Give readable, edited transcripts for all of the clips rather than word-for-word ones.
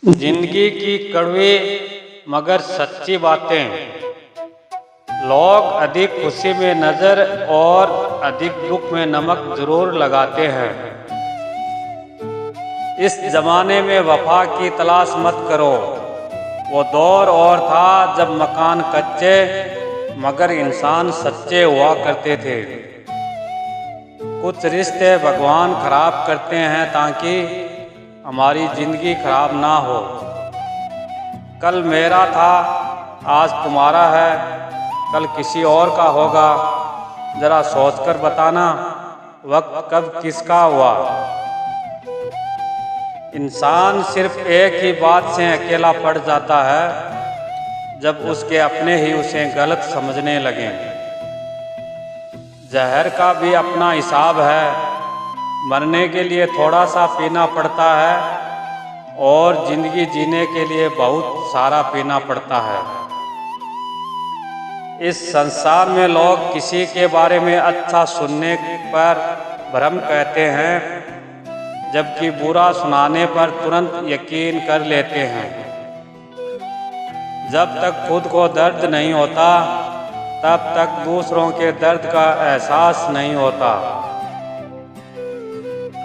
जिंदगी की कड़वी मगर सच्ची बातें। लोग अधिक खुशी में नज़र और अधिक दुख में नमक जरूर लगाते हैं। इस जमाने में वफा की तलाश मत करो। वो दौर और था जब मकान कच्चे मगर इंसान सच्चे हुआ करते थे। कुछ रिश्ते भगवान खराब करते हैं ताकि हमारी जिंदगी खराब ना हो। कल मेरा था, आज तुम्हारा है, कल किसी और का होगा। जरा सोचकर बताना वक्त कब किसका हुआ। इंसान सिर्फ एक ही बात से अकेला पड़ जाता है जब उसके अपने ही उसे गलत समझने लगें। जहर का भी अपना हिसाब है। मरने के लिए थोड़ा सा पीना पड़ता है और जिंदगी जीने के लिए बहुत सारा पीना पड़ता है। इस संसार में लोग किसी के बारे में अच्छा सुनने पर भ्रम कहते हैं, जबकि बुरा सुनाने पर तुरंत यकीन कर लेते हैं। जब तक खुद को दर्द नहीं होता तब तक दूसरों के दर्द का एहसास नहीं होता।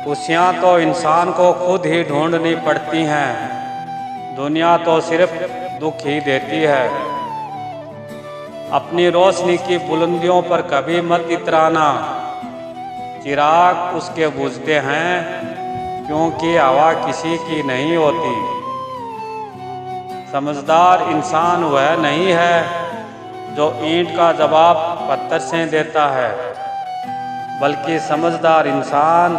खुशियाँ तो इंसान को खुद ही ढूंढनी पड़ती हैं, दुनिया तो सिर्फ दुख ही देती है। अपनी रोशनी की बुलंदियों पर कभी मत इतराना, चिराग उसके बुझते हैं क्योंकि हवा किसी की नहीं होती। समझदार इंसान वह नहीं है जो ईंट का जवाब पत्थर से देता है, बल्कि समझदार इंसान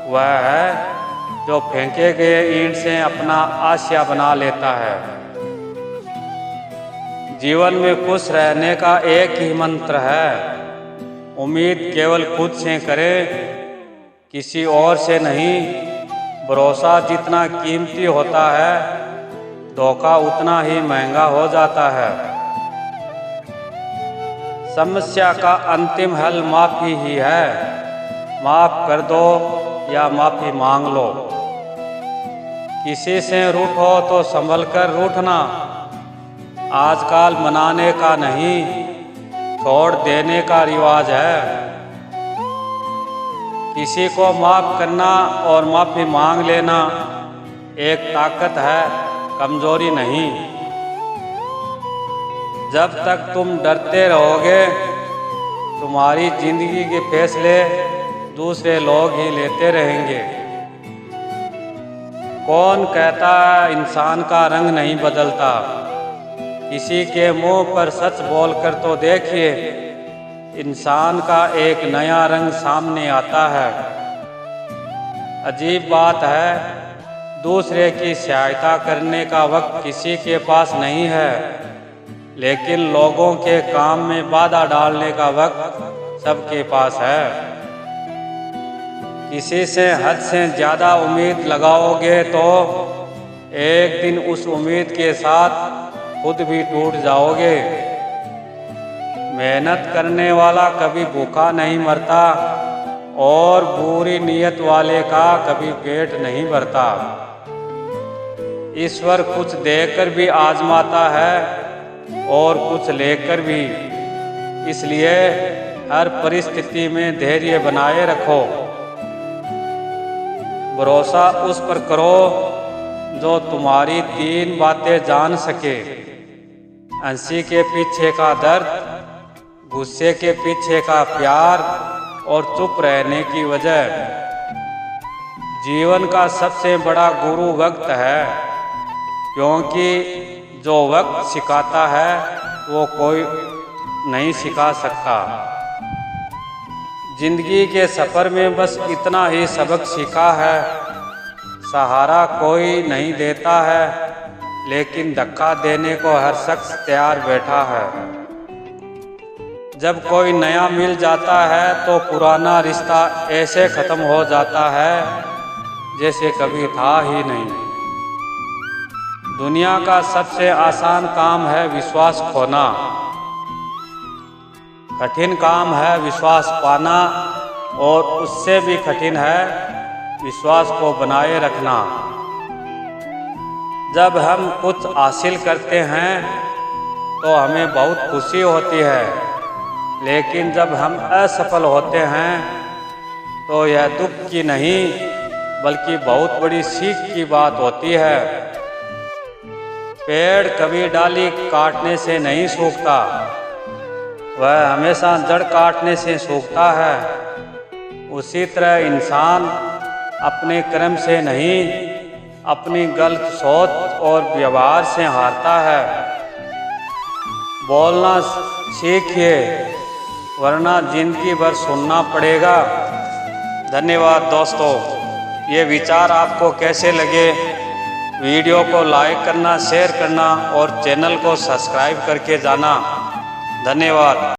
वह है जो फेंके गए ईंट से अपना आशिया बना लेता है। जीवन में खुश रहने का एक ही मंत्र है, उम्मीद केवल खुद से करें, किसी और से नहीं। भरोसा जितना कीमती होता है, धोखा उतना ही महंगा हो जाता है। समस्या का अंतिम हल माफी ही है। माफ कर दो या माफी मांग लो। किसी से रूठो तो संभल कर रूठना। आजकल मनाने का नहीं, छोड़ देने का रिवाज है। किसी को माफ करना और माफी मांग लेना एक ताकत है, कमजोरी नहीं। जब तक तुम डरते रहोगे, तुम्हारी जिंदगी के फैसले दूसरे लोग ही लेते रहेंगे। कौन कहता है इंसान का रंग नहीं बदलता? किसी के मुंह पर सच बोलकर तो देखिए, इंसान का एक नया रंग सामने आता है। अजीब बात है, दूसरे की सहायता करने का वक्त किसी के पास नहीं है, लेकिन लोगों के काम में बाधा डालने का वक्त सबके पास है। किसी से हद से ज़्यादा उम्मीद लगाओगे तो एक दिन उस उम्मीद के साथ खुद भी टूट जाओगे। मेहनत करने वाला कभी भूखा नहीं मरता और बुरी नीयत वाले का कभी पेट नहीं भरता। ईश्वर कुछ देकर भी आजमाता है और कुछ लेकर भी, इसलिए हर परिस्थिति में धैर्य बनाए रखो। भरोसा उस पर करो जो तुम्हारी 3 बातें जान सके। हंसी के पीछे का दर्द, गुस्से के पीछे का प्यार और चुप रहने की वजह। जीवन का सबसे बड़ा गुरु वक्त है, क्योंकि जो वक्त सिखाता है वो कोई नहीं सिखा सकता। जिंदगी के सफ़र में बस इतना ही सबक सीखा है, सहारा कोई नहीं देता है, लेकिन धक्का देने को हर शख्स तैयार बैठा है। जब कोई नया मिल जाता है तो पुराना रिश्ता ऐसे ख़त्म हो जाता है जैसे कभी था ही नहीं। दुनिया का सबसे आसान काम है विश्वास खोना, कठिन काम है विश्वास पाना, और उससे भी कठिन है विश्वास को बनाए रखना। जब हम कुछ हासिल करते हैं तो हमें बहुत खुशी होती है, लेकिन जब हम असफल होते हैं तो यह दुख की नहीं बल्कि बहुत बड़ी सीख की बात होती है। पेड़ कभी डाली काटने से नहीं सूखता, वह हमेशा जड़ काटने से सूखता है। उसी तरह इंसान अपने कर्म से नहीं, अपनी गलत सोच और व्यवहार से हारता है। बोलना सीखिए, वरना जिंदगी भर सुनना पड़ेगा। धन्यवाद दोस्तों। ये विचार आपको कैसे लगे? वीडियो को लाइक करना, शेयर करना और चैनल को सब्सक्राइब करके जाना। धन्यवाद।